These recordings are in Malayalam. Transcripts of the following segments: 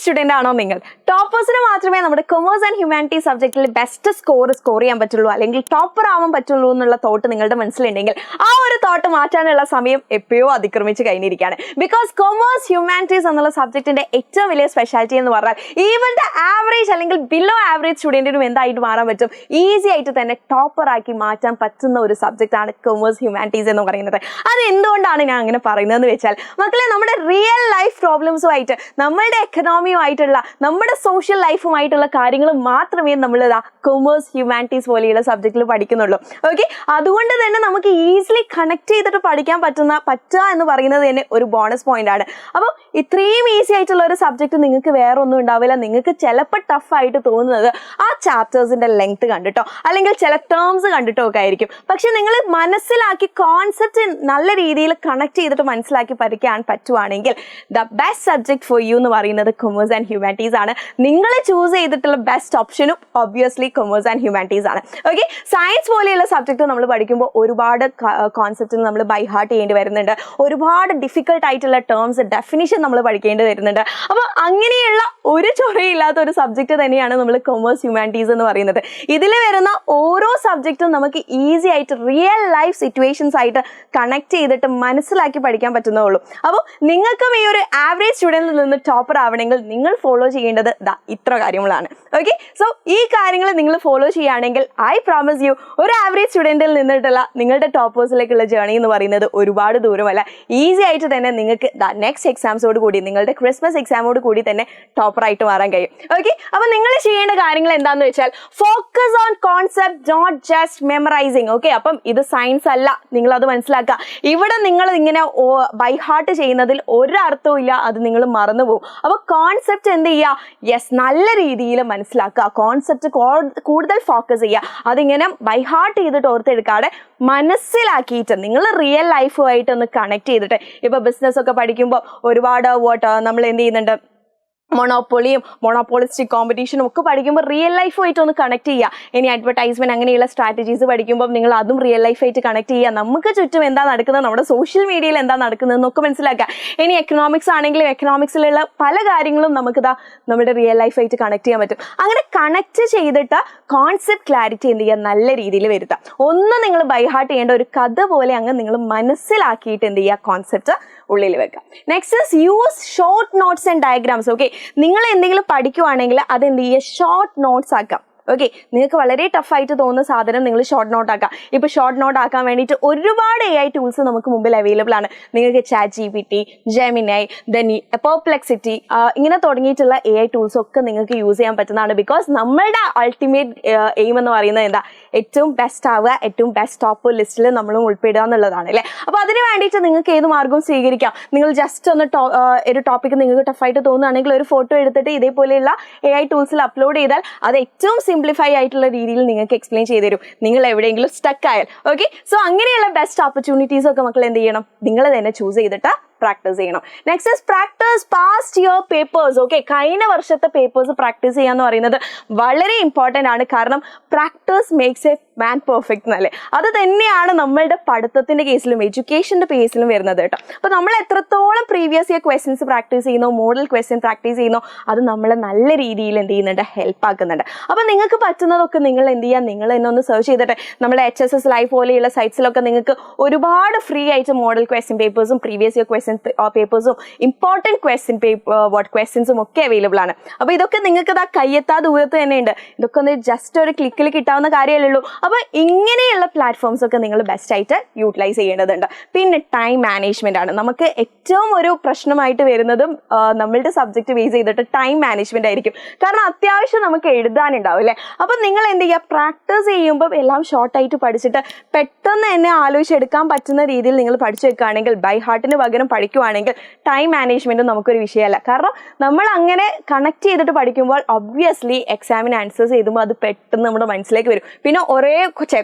സ്റ്റുഡന്റ് ആണോ നിങ്ങൾ? ടോപ്പേഴ്സിന് മാത്രമേ നമ്മുടെ കൊമേഴ്സ് ആൻഡ് ഹ്യൂമാനിറ്റീസ് സബ്ജക്റ്റിൽ ബെസ്റ്റ് സ്കോർ ചെയ്യാൻ പറ്റുള്ളൂ, അല്ലെങ്കിൽ ടോപ്പർ ആവാൻ പറ്റുള്ളൂ എന്നുള്ള തോട്ട് നിങ്ങളുടെ മനസ്സിലുണ്ടെങ്കിൽ ആ ഒരു തോട്ട് മാറ്റാനുള്ള സമയം എപ്പോഴോ അതിക്രമിച്ച് കഴിഞ്ഞിരിക്കുകയാണ്. ബിക്കോസ് കൊമേഴ്സ് ഹ്യൂമാനിറ്റീസ് എന്നുള്ള സബ്ജക്റ്റിന്റെ ഏറ്റവും വലിയ സ്പെഷ്യാലിറ്റി എന്ന് പറഞ്ഞാൽ ഈവൻ ദ ആവറേജ് അല്ലെങ്കിൽ ബിലോ ആവറേജ് സ്റ്റുഡന്റിനും എന്തായിട്ട് മാറാൻ പറ്റും, ഈസി ആയിട്ട് തന്നെ ടോപ്പർ ആക്കി മാറ്റാൻ പറ്റുന്ന ഒരു സബ്ജക്റ്റ് ആണ് കൊമേഴ്സ് ഹ്യൂമാനിറ്റീസ് എന്ന് പറയുന്നത്. അത് എന്തുകൊണ്ടാണ് ഞാൻ അങ്ങനെ പറയുന്നതെന്ന് വെച്ചാൽ, മക്കളെ, നമ്മുടെ റിയൽ ലൈഫ് പ്രോബ്ലംസുമായിട്ട്, നമ്മളുടെ എക്കണോമിയുമായിട്ടുള്ള, നമ്മുടെ സോഷ്യൽ ലൈഫുമായിട്ടുള്ള കാര്യങ്ങൾ മാത്രമേ നമ്മൾ കൊമേഴ്സ് ഹ്യൂമാനിറ്റീസ് പോലെയുള്ള സബ്ജക്റ്റിൽ പഠിക്കുന്നുള്ളൂ. ഓക്കെ, അതുകൊണ്ട് തന്നെ നമുക്ക് ഈസിലി കണക്ട് ചെയ്തിട്ട് പഠിക്കാൻ പറ്റുക എന്ന് പറയുന്നത് തന്നെ ഒരു ബോണസ് പോയിന്റ് ആണ്. അപ്പോൾ ഇത്രയും ഈസി ആയിട്ടുള്ള ഒരു സബ്ജക്റ്റ് നിങ്ങൾക്ക് വേറെ ഒന്നും ഉണ്ടാവില്ല. നിങ്ങൾക്ക് ചിലപ്പോൾ ടഫായിട്ട് തോന്നുന്നത് ആ ചാപ്റ്റേഴ്സിന്റെ ലെങ്ത് കണ്ടിട്ടോ അല്ലെങ്കിൽ ചില ടേംസ് കണ്ടിട്ടോ ഒക്കെ ആയിരിക്കും. പക്ഷെ നിങ്ങൾ മനസ്സിലാക്കി കോൺസെപ്റ്റ് നല്ല രീതിയിൽ കണക്ട് ചെയ്തിട്ട് മനസ്സിലാക്കി പഠിക്കാൻ പറ്റുവാണെങ്കിൽ the best subject for you എന്ന് പറയുന്നത് കൊമേഴ്സ് ആൻഡ് ഹ്യൂമാനിറ്റീസ് ആണ്. നിങ്ങൾ ചൂസ് ചെയ്തിട്ടുള്ള ബെസ്റ്റ് ഓപ്ഷനും ഒബ്വിയസ്ലി കൊമേഴ്സ് ആൻഡ് ഹ്യൂമാനിറ്റീസ് ആണ്. ഓക്കെ, സയൻസ് പോലെയുള്ള സബ്ജക്ട് നമ്മൾ പഠിക്കുമ്പോൾ ഒരുപാട് കോൺസെപ്റ്റ് നമ്മൾ ബൈ ഹാർട്ട് ചെയ്യേണ്ടി വരുന്നുണ്ട്. ഒരുപാട് ഡിഫിക്കൽട്ട് ആയിട്ടുള്ള ടേംസ്, ഡെഫിനിഷൻ നമ്മൾ പഠിക്കേണ്ടി വരുന്നുണ്ട്. അപ്പോൾ അങ്ങനെയുള്ള ഒരു ചൊറയില്ലാത്ത ഒരു സബ്ജക്ട് തന്നെയാണ് നമ്മൾ കൊമേഴ്സ് ഹ്യൂമാനിറ്റീസ് എന്ന് പറയുന്നത്. ഇതിൽ വരുന്ന ഓരോ സബ്ജക്റ്റും നമുക്ക് ഈസി ആയിട്ട് റിയൽ ലൈഫ് സിറ്റുവേഷൻസ് ആയിട്ട് കണക്ട് ചെയ്തിട്ട് മനസ്സിലാക്കി പഠിക്കാൻ പറ്റുന്നേ. അപ്പോൾ നിങ്ങൾക്കും ഈ ഒരു ആവറേജ് സ്റ്റുഡൻറ്റിൽ നിന്ന് ടോപ്പർ ആവണമെങ്കിൽ നിങ്ങൾ ഫോളോ ചെയ്യേണ്ടത് ഇത്ര കാര്യങ്ങളാണ്. ഓക്കെ, സോ ഈ കാര്യങ്ങൾ നിങ്ങൾ ഫോളോ ചെയ്യുകയാണെങ്കിൽ ഐ പ്രോമിസ് യു, ഒരു ആവറേജ് സ്റ്റുഡൻറ്റിൽ നിന്നിട്ടുള്ള നിങ്ങളുടെ ടോപ്പേഴ്സിലേക്കുള്ള ജേർണി എന്ന് പറയുന്നത് ഒരുപാട് ദൂരമല്ല. ഈസി ആയിട്ട് തന്നെ നിങ്ങൾക്ക് നെക്സ്റ്റ് എക്സാംസോട് കൂടി, നിങ്ങളുടെ ക്രിസ്മസ് എക്സാമോട് കൂടി തന്നെ ടോപ്പറായിട്ട് മാറാൻ കഴിയും. ഓക്കെ, അപ്പോൾ നിങ്ങൾ ചെയ്യേണ്ട കാര്യങ്ങൾ എന്താണെന്ന് വെച്ചാൽ, focus on concept, not just memorising. Okay, അപ്പം ഇത് സയൻസ് അല്ല, നിങ്ങൾ അത് മനസ്സിലാക്കുക. ഇവിടെ നിങ്ങൾ ഇങ്ങനെ ബൈ ഹാർട്ട് ചെയ്യുന്നതിൽ ഒരർത്ഥവും ഇല്ല, അത് നിങ്ങൾ മറന്നുപോകും. അപ്പോൾ കോൺസെപ്റ്റ് എന്ത് ചെയ്യുക? യെസ്, നല്ല രീതിയിൽ മനസ്സിലാക്കുക. കോൺസെപ്റ്റ് കൂടുതൽ ഫോക്കസ് ചെയ്യുക. അതിങ്ങനെ ബൈ ഹാർട്ട് ചെയ്തിട്ട് ഓർത്തെടുക്കാതെ മനസ്സിലാക്കിയിട്ട് നിങ്ങൾ റിയൽ ലൈഫുമായിട്ട് ഒന്ന് കണക്ട് ചെയ്തിട്ട്, ഇപ്പോൾ ബിസിനസ് ഒക്കെ പഠിക്കുമ്പോൾ ഒരുപാട് നമ്മൾ എന്ത് ചെയ്യുന്നുണ്ട്, മൊണോപ്പൊളിയും മൊണോപോളിസ്റ്റിക് കോമ്പറ്റീഷനും ഒക്കെ പഠിക്കുമ്പോൾ റിയൽ ലൈഫുമായിട്ട് ഒന്ന് കണക്ട് ചെയ്യുക. ഇനി അഡ്വർടൈസ്മെന്റ് അങ്ങനെയുള്ള സ്ട്രാറ്റജീസ് പഠിക്കുമ്പോൾ നിങ്ങൾ അതും റിയൽ ലൈഫായിട്ട് കണക്ട് ചെയ്യുക. നമുക്ക് ചുറ്റും എന്താ നടക്കുന്നത്, നമ്മുടെ സോഷ്യൽ മീഡിയയിൽ എന്താ നടക്കുന്നതെന്നൊക്കെ മനസ്സിലാക്കുക. ഇനി എക്കണോമിക്സ് ആണെങ്കിലും എക്കണോമിക്സിലുള്ള പല കാര്യങ്ങളും നമുക്കിതാ നമ്മുടെ റിയൽ ലൈഫായിട്ട് കണക്ട് ചെയ്യാൻ പറ്റും. അങ്ങനെ കണക്ട് ചെയ്തിട്ട് കോൺസെപ്റ്റ് ക്ലാരിറ്റി എന്ത് ചെയ്യുക, നല്ല രീതിയിൽ വരുത്തുക. ഒന്നും നിങ്ങൾ ബൈ ഹാർട്ട് ചെയ്യേണ്ട, ഒരു കഥ പോലെ അങ്ങ് നിങ്ങൾ മനസ്സിലാക്കിയിട്ട് എന്ത് ചെയ്യുക, കോൺസെപ്റ്റ് ഉള്ളിൽ വെക്കുക. Next is use short notes and diagrams. Okay, നിങ്ങൾ എന്തെങ്കിലും പഠിക്കുവാണെങ്കിൽ അതെന്ത് ചെയ്യുക, ഷോർട്ട് നോട്ട്സ് ആക്കാം. ഓക്കെ, നിങ്ങൾക്ക് വളരെ ടഫായിട്ട് തോന്നുന്ന സാധനം നിങ്ങൾ ഷോർട്ട് നോട്ട് ആക്കാം. ഇപ്പോൾ ഷോർട്ട് നോട്ട് ആക്കാൻ വേണ്ടിയിട്ട് ഒരുപാട് AI ടൂൾസ് നമുക്ക് മുമ്പിൽ അവൈലബിൾ ആണ്. നിങ്ങൾക്ക് ChatGPT, Gemini, then Perplexity, ഇങ്ങനെ തുടങ്ങിയിട്ടുള്ള AI ടൂൾസ് ഒക്കെ നിങ്ങൾക്ക് യൂസ് ചെയ്യാൻ പറ്റുന്നതാണ്. ബിക്കോസ് നമ്മളുടെ അൾട്ടിമേറ്റ് എയിം എന്ന് പറയുന്നത് എന്താ, ഏറ്റവും ബെസ്റ്റ് ആവുക, ഏറ്റവും ബെസ്റ്റ് ടോപ്പ് ലിസ്റ്റിൽ നമ്മളും ഉൾപ്പെടുക എന്നുള്ളതാണ് അല്ലേ. അപ്പോൾ അതിന് വേണ്ടിയിട്ട് നിങ്ങൾക്ക് ഏത് മാർഗവും സ്വീകരിക്കാം. നിങ്ങൾ ജസ്റ്റ് ഒന്ന് ഒരു ടോപ്പിക്ക് നിങ്ങൾക്ക് ടഫായിട്ട് തോന്നുകയാണെങ്കിൽ ഒരു ഫോട്ടോ എടുത്തിട്ട് ഇതേപോലെയുള്ള AI ടൂൾസിൽ അപ്ലോഡ് ചെയ്താൽ അത് ഏറ്റവും സിംപ്ലിഫൈ ആയിട്ടുള്ള രീതിയിൽ നിങ്ങൾക്ക് എക്സ്പ്ലെയിൻ ചെയ്ത് തരും, നിങ്ങൾ എവിടെയെങ്കിലും സ്റ്റക്ക് ആയാൽ. ഓക്കെ, സോ അങ്ങനെയുള്ള ബെസ്റ്റ് ഓപ്പർച്യൂണിറ്റീസ് ഒക്കെ മക്കൾ എന്ത് ചെയ്യണം, നിങ്ങൾ തന്നെ ചൂസ് ചെയ്തിട്ട് പ്രാക്ടീസ് ചെയ്യണം. Next is practice past year papers. Okay, കഴിഞ്ഞ വർഷത്തെ പേപ്പേഴ്സ് പ്രാക്ടീസ് ചെയ്യാന്ന് പറയുന്നത് വളരെ ഇമ്പോർട്ടൻ്റ് ആണ്. കാരണം practice makes a man perfect എന്നല്ലേ, അത് തന്നെയാണ് നമ്മളുടെ പഠിത്തത്തിന്റെ കേസിലും എഡ്യൂക്കേഷന്റെ കേസിലും വരുന്നത് കേട്ടോ. അപ്പോൾ നമ്മൾ എത്രത്തോളം പ്രീവിയസ് ഇയർ ക്വസ്റ്റ്യൻസ് പ്രാക്ടീസ് ചെയ്യുന്നോ, മോഡൽ ക്വസ്റ്റ്യൻ പ്രാക്ടീസ് ചെയ്യുന്നോ, അത് നമ്മളെ നല്ല രീതിയിൽ എന്ത് ചെയ്യുന്നുണ്ട്, ഹെൽപ്പ് ആക്കുന്നുണ്ട്. അപ്പോൾ നിങ്ങൾക്ക് പറ്റുന്നതൊക്കെ നിങ്ങൾ എന്ത് ചെയ്യുക, നിങ്ങൾ തന്നെ ഒന്ന് സെർച്ച് ചെയ്തിട്ട് നമ്മുടെ HSS ലൈവ് പോലെയുള്ള സൈറ്റ്സിലൊക്കെ നിങ്ങൾക്ക് ഒരുപാട് ഫ്രീ ആയിട്ട് മോഡൽ ക്വസ്റ്റ്യൻ പേപ്പേഴ്സും പ്രീവിയസ് ഇയർ ക്വസ്റ്റ്യൻ പേപ്പേഴ്സും ഇമ്പോർട്ടൻറ്റ് ക്വസ്റ്റ്യൻസും ഒക്കെ അവൈലബിൾ ആണ്. അപ്പോൾ ഇതൊക്കെ നിങ്ങൾക്ക് കയ്യെത്താ ദൂരത്ത് തന്നെ ഉണ്ട്. ഇതൊക്കെ ഒന്ന് ജസ്റ്റ് ഒരു ക്ലിക്കിൽ കിട്ടാവുന്ന കാര്യമല്ലേ ഉള്ളൂ. അപ്പോൾ ഇങ്ങനെയുള്ള പ്ലാറ്റ്ഫോംസ് ഒക്കെ നിങ്ങൾ ബെസ്റ്റ് ആയിട്ട് യൂട്ടിലൈസ് ചെയ്യേണ്ടതുണ്ട്. പിന്നെ ടൈം മാനേജ്മെന്റ് ആണ് നമുക്ക് ഏറ്റവും ഒരു പ്രശ്നമായിട്ട് വരുന്നതും നമ്മളുടെ സബ്ജക്റ്റ് ബേസ് ചെയ്തിട്ട് ടൈം മാനേജ്മെന്റ് ആയിരിക്കും. കാരണം അത്യാവശ്യം നമുക്ക് എഴുതാനുണ്ടാവും അല്ലേ. അപ്പോൾ നിങ്ങൾ എന്ത് ചെയ്യുക, പ്രാക്ടീസ് ചെയ്യുമ്പോൾ എല്ലാം ഷോർട്ടായിട്ട് പഠിച്ചിട്ട് പെട്ടെന്ന് തന്നെ ആലോചിച്ചെടുക്കാൻ പറ്റുന്ന രീതിയിൽ നിങ്ങൾ പഠിച്ചു വെക്കുകയാണെങ്കിൽ, ബൈ ഹാർട്ടിന് പകരം പഠിക്കുവാണെങ്കിൽ ടൈം മാനേജ്മെന്റും നമുക്കൊരു വിഷയമല്ല. കാരണം നമ്മൾ അങ്ങനെ കണക്ട് ചെയ്തിട്ട് പഠിക്കുമ്പോൾ ഒബ്വിയസ്ലി എക്സാമിന് ആൻസേഴ്സ് ചെയ്തുമ്പോൾ അത് പെട്ടെന്ന് നമ്മുടെ മനസ്സിലേക്ക് വരും. പിന്നെ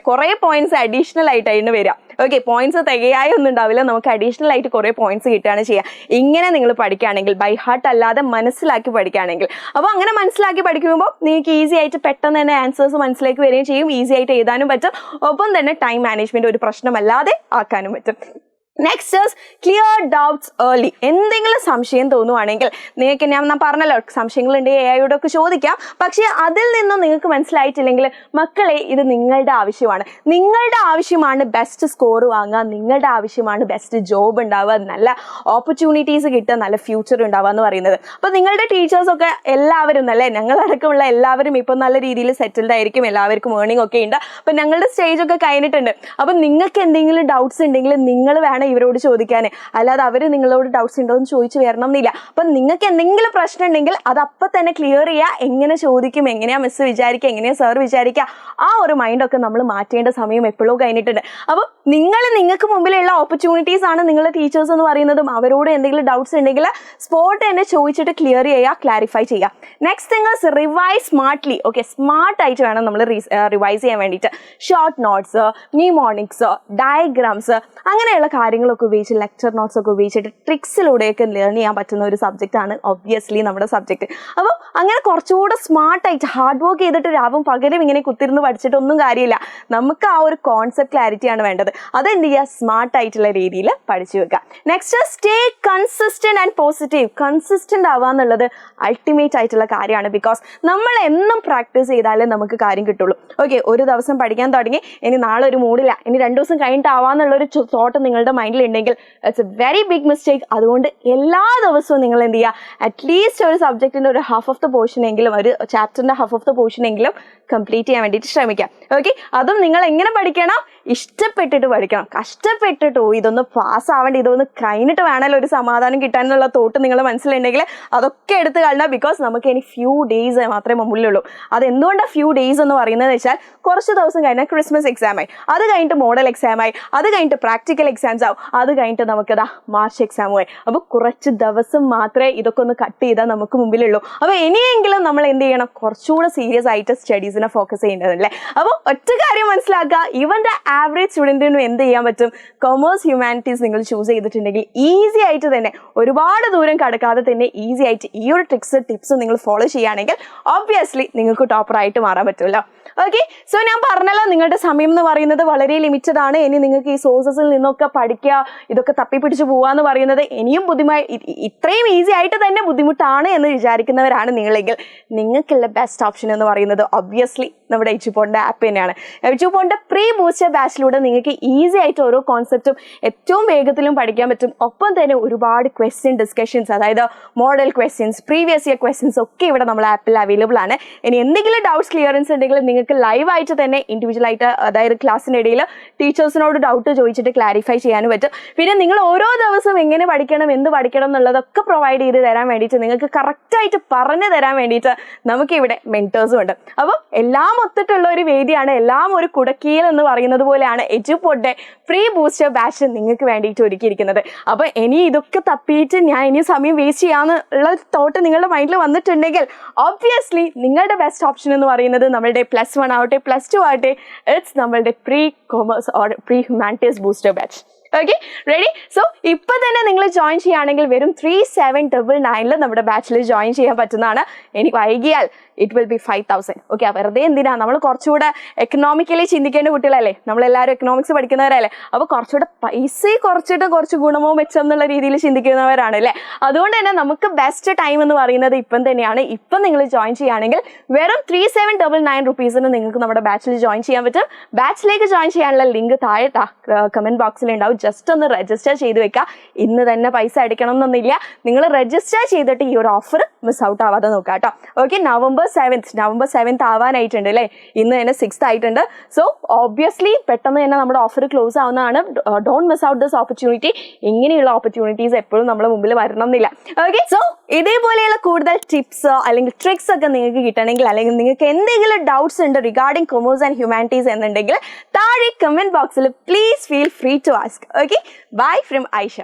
കുറേ പോയിന്റ്സ് അഡീഷണൽ ആയിട്ടായിരുന്നു വരിക. ഓക്കെ, പോയിന്റ്സ് തികയായി ഒന്നും ഉണ്ടാവില്ല, നമുക്ക് അഡീഷണൽ ആയിട്ട് കുറേ പോയിന്റ്സ് കിട്ടുകയാണ് ചെയ്യുക. ഇങ്ങനെ നിങ്ങൾ പഠിക്കുകയാണെങ്കിൽ, ബൈ ഹാർട്ട് അല്ലാതെ മനസ്സിലാക്കി പഠിക്കുകയാണെങ്കിൽ, അപ്പോൾ അങ്ങനെ മനസ്സിലാക്കി പഠിക്കുമ്പോൾ നിങ്ങൾക്ക് ഈസി ആയിട്ട് പെട്ടെന്ന് തന്നെ ആൻസേഴ്സ് മനസ്സിലേക്ക് വരികയും ചെയ്യും, ഈസി ആയിട്ട് എഴുതാനും പറ്റും. ഒപ്പം തന്നെ ടൈം മാനേജ്മെന്റ് ഒരു പ്രശ്നമല്ലാതെ ആക്കാനും പറ്റും. Next is clear doubts early. എന്തെങ്കിലും സംശയം തോന്നുവാണെങ്കിൽ നിങ്ങൾക്ക് ഞാൻ പറഞ്ഞല്ലോ സംശയങ്ങളുണ്ടെങ്കിൽ എ ഐയോടൊക്കെ ചോദിക്കാം. പക്ഷേ അതിൽ നിന്നും നിങ്ങൾക്ക് മനസ്സിലായിട്ടില്ലെങ്കിൽ മക്കളെ ഇത് നിങ്ങളുടെ ആവശ്യമാണ്. നിങ്ങളുടെ ആവശ്യമാണ് ബെസ്റ്റ് സ്കോർ വാങ്ങുക, നിങ്ങളുടെ ആവശ്യമാണ് ബെസ്റ്റ് ജോബ് ഉണ്ടാവുക, നല്ല ഓപ്പർച്യൂണിറ്റീസ് കിട്ടുക, നല്ല ഫ്യൂച്ചർ ഉണ്ടാവുക എന്ന് പറയുന്നത്. അപ്പോൾ നിങ്ങളുടെ ടീച്ചേഴ്സൊക്കെ എല്ലാവരും അല്ലേ, ഞങ്ങളടക്കമുള്ള എല്ലാവരും ഇപ്പം നല്ല രീതിയിൽ സെറ്റിൽഡ് ആയിരിക്കും, എല്ലാവർക്കും ഏർണിംഗ് ഒക്കെ ഉണ്ട്. അപ്പം ഞങ്ങളുടെ സ്റ്റേജൊക്കെ കഴിഞ്ഞിട്ടുണ്ട്. അപ്പം നിങ്ങൾക്ക് എന്തെങ്കിലും ഡൗട്ട്സ് ഉണ്ടെങ്കിൽ നിങ്ങൾ വേണം ഇവരോട് ചോദിക്കാനേ, അല്ലാതെ അവർ നിങ്ങളോട് ഡൗട്ട്സ് ഉണ്ടോ എന്ന് ചോദിച്ചു വരണം എന്നില്ല. അപ്പം നിങ്ങൾക്ക് എന്തെങ്കിലും പ്രശ്നം ഉണ്ടെങ്കിൽ അത് അപ്പം തന്നെ ക്ലിയർ ചെയ്യുക. എങ്ങനെ ചോദിക്കും, എങ്ങനെയാ മിസ് വിചാരിക്കുക, എങ്ങനെയാ സാർ വിചാരിക്കുക, ആ ഒരു മൈൻഡൊക്കെ നമ്മൾ മാറ്റേണ്ട സമയം എപ്പോഴും കഴിഞ്ഞിട്ടുണ്ട്. അപ്പം നിങ്ങൾക്ക് മുമ്പിലുള്ള ഓപ്പർച്യൂണിറ്റീസ് ആണ് നിങ്ങളുടെ ടീച്ചേഴ്സ് എന്ന് പറയുന്നതും. അവരോട് എന്തെങ്കിലും ഡൗട്ട്സ് ഉണ്ടെങ്കിൽ സ്പോട്ട് തന്നെ ചോദിച്ചിട്ട് ക്ലിയർ ചെയ്യുക, ക്ലാരിഫൈ ചെയ്യുക. Next thing is revise smartly. Okay, സ്മാർട്ടായിട്ട് വേണം നമ്മൾ റിവൈസ് ചെയ്യാൻ വേണ്ടിയിട്ട്. ഷോർട്ട് നോട്ട്സ്, ന്യൂമോണിക്സ്, ഡയഗ്രാംസ്, അങ്ങനെയുള്ള കാര്യങ്ങളൊക്കെ ഉപയോഗിച്ച് ലെക്ചർ നോട്ട്സ് ഒക്കെ ഉപയോഗിച്ചിട്ട് ട്രിക്സിലൂടെയൊക്കെ ലേൺ ചെയ്യാൻ പറ്റുന്ന ഒരു സബ്ജക്റ്റ് ആണ് ഒബ്വിയസ്ലി നമ്മുടെ സബ്ജക്റ്റ്. അപ്പോൾ അങ്ങനെ കുറച്ചുകൂടെ സ്മാർട്ടായിട്ട് ഹാർഡ് വർക്ക് ചെയ്തിട്ട് രാവും പകരം ഇങ്ങനെ കുത്തിരുന്ന് പഠിച്ചിട്ടൊന്നും കാര്യമില്ല. നമുക്ക് ആ ഒരു കോൺസെപ്റ്റ് ക്ലാരിറ്റിയാണ് വേണ്ടത്. അതെന്ത് ചെയ്യുക, സ്മാർട്ടായിട്ടുള്ള രീതിയിൽ പഠിച്ചു വെക്കുക. Next stay consistent and positive. Consistent ആവുക എന്നുള്ളത് അൾട്ടിമേറ്റ് ആയിട്ടുള്ള കാര്യമാണ്. ബിക്കോസ് നമ്മൾ എന്നും പ്രാക്ടീസ് ചെയ്താലേ നമുക്ക് കാര്യം കിട്ടുള്ളൂ. ഓക്കെ, ഒരു ദിവസം പഠിക്കാൻ തുടങ്ങി, ഇനി നാളെ ഒരു മൂഡില്ല, ഇനി 2 ദിവസം കഴിഞ്ഞിട്ടാവാന്നുള്ളൊരു തോട്ട് നിങ്ങളുടെ മൈൻഡിൽ ഉണ്ടെങ്കിൽ it's a very big mistake. അതുകൊണ്ട് എല്ലാ ദിവസവും നിങ്ങൾ എന്ത് ചെയ്യുക, അറ്റ്ലീസ്റ്റ് ഒരു സബ്ജക്റ്റിൻ്റെ ഒരു ഹാഫ് ഓഫ് ദ പോർഷൻ എങ്കിലും, ഒരു ചാപ്റ്ററിൻ്റെ ഹാഫ് ഓഫ് ദ പോർഷൻ എങ്കിലും കംപ്ലീറ്റ് ചെയ്യാൻ വേണ്ടിയിട്ട് ശ്രമിക്കാം. ഓക്കെ, അതും നിങ്ങൾ എങ്ങനെ പഠിക്കണം, ഇഷ്ടപ്പെട്ടിട്ട് പഠിക്കണം. കഷ്ടപ്പെട്ടിട്ടോ ഇതൊന്ന് പാസ്സാവേണ്ട, ഇതൊന്ന് കഴിഞ്ഞിട്ട് വേണമല്ലോ ഒരു സമാധാനം കിട്ടാനുള്ള തോട്ട് നിങ്ങൾ മനസ്സിലുണ്ടെങ്കിൽ അതൊക്കെ എടുത്ത് കളഞ്ഞാൽ. ബിക്കോസ് നമുക്ക് ഇനി ഫ്യൂ ഡേയ്സ് മാത്രമേ മുമ്പിലുള്ളൂ. അതെന്തുകൊണ്ടാണ് ഫ്യൂ ഡേയ്സ് എന്ന് പറയുന്നത് വെച്ചാൽ, കുറച്ച് ദിവസം കഴിഞ്ഞാൽ ക്രിസ്മസ് എക്സാം ആയി, അത് കഴിഞ്ഞിട്ട് മോഡൽ എക്സാം ആയി, അത് കഴിഞ്ഞിട്ട് പ്രാക്ടിക്കൽ എക്സാംസ് ആവും, അത് കഴിഞ്ഞിട്ട് നമുക്കതാ മാർച്ച് എക്സാം ആയി. അപ്പോൾ കുറച്ച് ദിവസം മാത്രമേ ഇതൊക്കെ ഒന്ന് കട്ട് ചെയ്താൽ നമുക്ക് മുമ്പിലുള്ളൂ. അപ്പോൾ ഇനിയെങ്കിലും നമ്മൾ എന്ത് ചെയ്യണം, കുറച്ചുകൂടെ സീരിയസ് ആയിട്ട് സ്റ്റഡീസിനെ ഫോക്കസ് ചെയ്യേണ്ടതല്ലേ. അപ്പോൾ ഒറ്റ കാര്യം മനസ്സിലാക്കുക, ഇവൻ്റെ ആവറേജ് സ്റ്റുഡൻറ്റിനും എന്ത് ചെയ്യാൻ പറ്റും, കൊമേഴ്സ് ഹ്യൂമാനിറ്റീസ് നിങ്ങൾ ചൂസ് ചെയ്തിട്ടുണ്ടെങ്കിൽ ഈസി ആയിട്ട് തന്നെ, ഒരുപാട് ദൂരം കടക്കാതെ തന്നെ ഈസി ആയിട്ട് ഈ ഒരു ടിപ്സും നിങ്ങൾ ഫോളോ ചെയ്യുകയാണെങ്കിൽ ഒബ്വിയസ്ലി നിങ്ങൾക്ക് ടോപ്പറായിട്ട് മാറാൻ പറ്റുമല്ലോ. ഓക്കെ, സോ ഞാൻ പറഞ്ഞല്ലോ നിങ്ങളുടെ സമയം എന്ന് പറയുന്നത് വളരെ ലിമിറ്റഡ് ആണ്. ഇനി നിങ്ങൾക്ക് ഈ സോഴ്സസിൽ നിന്നൊക്കെ പഠിക്കുക, ഇതൊക്കെ തപ്പിപ്പിടിച്ച് പോവാന്ന് പറയുന്നത് ഇനിയും ഇത്രയും ഈസി ആയിട്ട് തന്നെ ബുദ്ധിമുട്ടാണ് എന്ന് വിചാരിക്കുന്നവരാണ് നിങ്ങളെങ്കിൽ, നിങ്ങൾക്കുള്ള ബെസ്റ്റ് ഓപ്ഷൻ എന്ന് പറയുന്നത് ഒബ്വിയസ്ലി നമ്മുടെ എജ്യൂപോണിൻ്റെ ആപ്പ് തന്നെയാണ്. എജ്യൂപോണിൻ്റെ പ്രീ ബൂസ്റ്റർ ബാച്ചിലൂടെ നിങ്ങൾക്ക് ഈസി ആയിട്ട് ഓരോ കോൺസെപ്റ്റും ഏറ്റവും വേഗത്തിലും പഠിക്കാൻ പറ്റും. ഒപ്പം തന്നെ ഒരുപാട് ക്വസ്റ്റ്യൻ ഡിസ്കഷൻസ്, അതായത് model questions, previous year questions ഒക്കെ ഇവിടെ നമ്മൾ ആപ്പിൽ അവൈലബിൾ ആണ്. ഇനി എന്തെങ്കിലും ഡൗട്ട്സ് ക്ലിയറൻസ് ഉണ്ടെങ്കിൽ നിങ്ങൾക്ക് ലൈവായിട്ട് തന്നെ ഇൻഡിവിജ്വലായിട്ട്, അതായത് ക്ലാസ്സിനിടയിൽ ടീച്ചേഴ്സിനോട് ഡൗട്ട് ചോദിച്ചിട്ട് ക്ലാരിഫൈ ചെയ്യാനും പറ്റും. പിന്നെ നിങ്ങൾ ഓരോ ദിവസവും എങ്ങനെ പഠിക്കണം, എന്ത് പഠിക്കണം എന്നുള്ളതൊക്കെ പ്രൊവൈഡ് ചെയ്ത് തരാൻ വേണ്ടിയിട്ട്, നിങ്ങൾക്ക് കറക്റ്റായിട്ട് പറഞ്ഞു തരാൻ വേണ്ടിയിട്ട് നമുക്കിവിടെ മെൻറ്റേഴ്സും ഉണ്ട്. അപ്പോൾ എല്ലാം ഒത്തിട്ടുള്ള ഒരു വേദിയാണ്, എല്ലാം ഒരു കുടക്കീൽ എന്ന് പറയുന്നത് പോലെയാണ് എജ്യൂപോണിൻ്റെ പ്രീ ബൂസ്റ്റർ ബാച്ച് നിങ്ങൾക്ക് വേണ്ടിയിട്ട് ഒരുക്കിയിരിക്കുന്നത്. അപ്പോൾ ഇനി ഇതൊക്കെ തപ്പിയിട്ട് ഞാൻ ഇനി സമയം വേസ്റ്റ് ചെയ്യാന്നുള്ള തോട്ട് നിങ്ങളുടെ മൈൻഡിൽ വന്നിട്ടുണ്ടെങ്കിൽ ഒബ്വിയസ്ലി നിങ്ങളുടെ ബെസ്റ്റ് ഓപ്ഷൻ എന്ന് പറയുന്നത് നമ്മളുടെ +1 ആവട്ടെ +2 ആവട്ടെ, ഇറ്റ്സ് നമ്മളുടെ pre commerce or pre humanities booster batch. Okay, ready? So ഇപ്പം തന്നെ നിങ്ങൾ ജോയിൻ ചെയ്യുകയാണെങ്കിൽ വെറും 3799 നമ്മുടെ ബാച്ചിൽ ജോയിൻ ചെയ്യാൻ പറ്റുന്നതാണ്. ഇനി വൈകിയാൽ ഇറ്റ് വിൽ ബി 5000. ഓക്കെ, വെറുതെ എന്തിനാ, നമ്മൾ കുറച്ചുകൂടെ എക്കണോമിക്കലി ചിന്തിക്കേണ്ട കുട്ടികളല്ലേ, നമ്മളെല്ലാവരും എക്കണോമിക്സ് പഠിക്കുന്നവരല്ലേ. അപ്പോൾ കുറച്ചുകൂടെ പൈസ കുറച്ചിട്ട് കുറച്ച് ഗുണമോ മെച്ചം എന്നുള്ള രീതിയിൽ ചിന്തിക്കുന്നവരാണ് അല്ലേ. അതുകൊണ്ട് തന്നെ നമുക്ക് ബെസ്റ്റ് ടൈം എന്ന് പറയുന്നത് ഇപ്പം തന്നെയാണ്. ഇപ്പം നിങ്ങൾ ജോയിൻ ചെയ്യുകയാണെങ്കിൽ വെറും 3799 റുപ്പീസിന് നിങ്ങൾക്ക് നമ്മുടെ ബാച്ചിൽ ജോയിൻ ചെയ്യാൻ പറ്റും. ബാച്ചിലേക്ക് ജോയിൻ ചെയ്യാനുള്ള ലിങ്ക് താഴെ കമൻറ്റ് ബോക്സിൽ ഉണ്ടാവും. ജസ്റ്റ് ഒന്ന് രജിസ്റ്റർ ചെയ്ത് വെക്കുക. ഇന്ന് തന്നെ പൈസ അടിക്കണം എന്നൊന്നുമില്ല, നിങ്ങൾ രജിസ്റ്റർ ചെയ്തിട്ട് ഈ ഒരു ഓഫർ മിസ് ഔട്ട് ആവാതെ നോക്കുക കേട്ടോ. ഓക്കെ, നവംബർ 7th ആവാനായിട്ടുണ്ട് അല്ലേ, ഇന്ന് തന്നെ 6th ആയിട്ടുണ്ട്. സോ ഓബ്വിയസ്ലി പെട്ടെന്ന് തന്നെ നമ്മുടെ ഓഫർ ക്ലോസ് ആവുന്നതാണ്. Don't miss out this opportunity. ഇങ്ങനെയുള്ള ഓപ്പർച്യൂണിറ്റീസ് എപ്പോഴും നമ്മുടെ മുമ്പിൽ വരണം എന്നില്ല. ഓക്കെ, സോ ഇതേപോലെയുള്ള കൂടുതൽ ടിപ്സ് അല്ലെങ്കിൽ ട്രിക്സ് ഒക്കെ നിങ്ങൾക്ക് കിട്ടണമെങ്കിൽ, അല്ലെങ്കിൽ നിങ്ങൾക്ക് എന്തെങ്കിലും ഡൗട്ട്സ് ഉണ്ട് റിഗാർഡിംഗ് കൊമേഴ്സ് ആൻഡ് ഹ്യൂമാനിറ്റീസ് എന്നുണ്ടെങ്കിൽ താഴെ കമന്റ് ബോക്സിൽ please feel free to ask. Okay, bye from Aisha.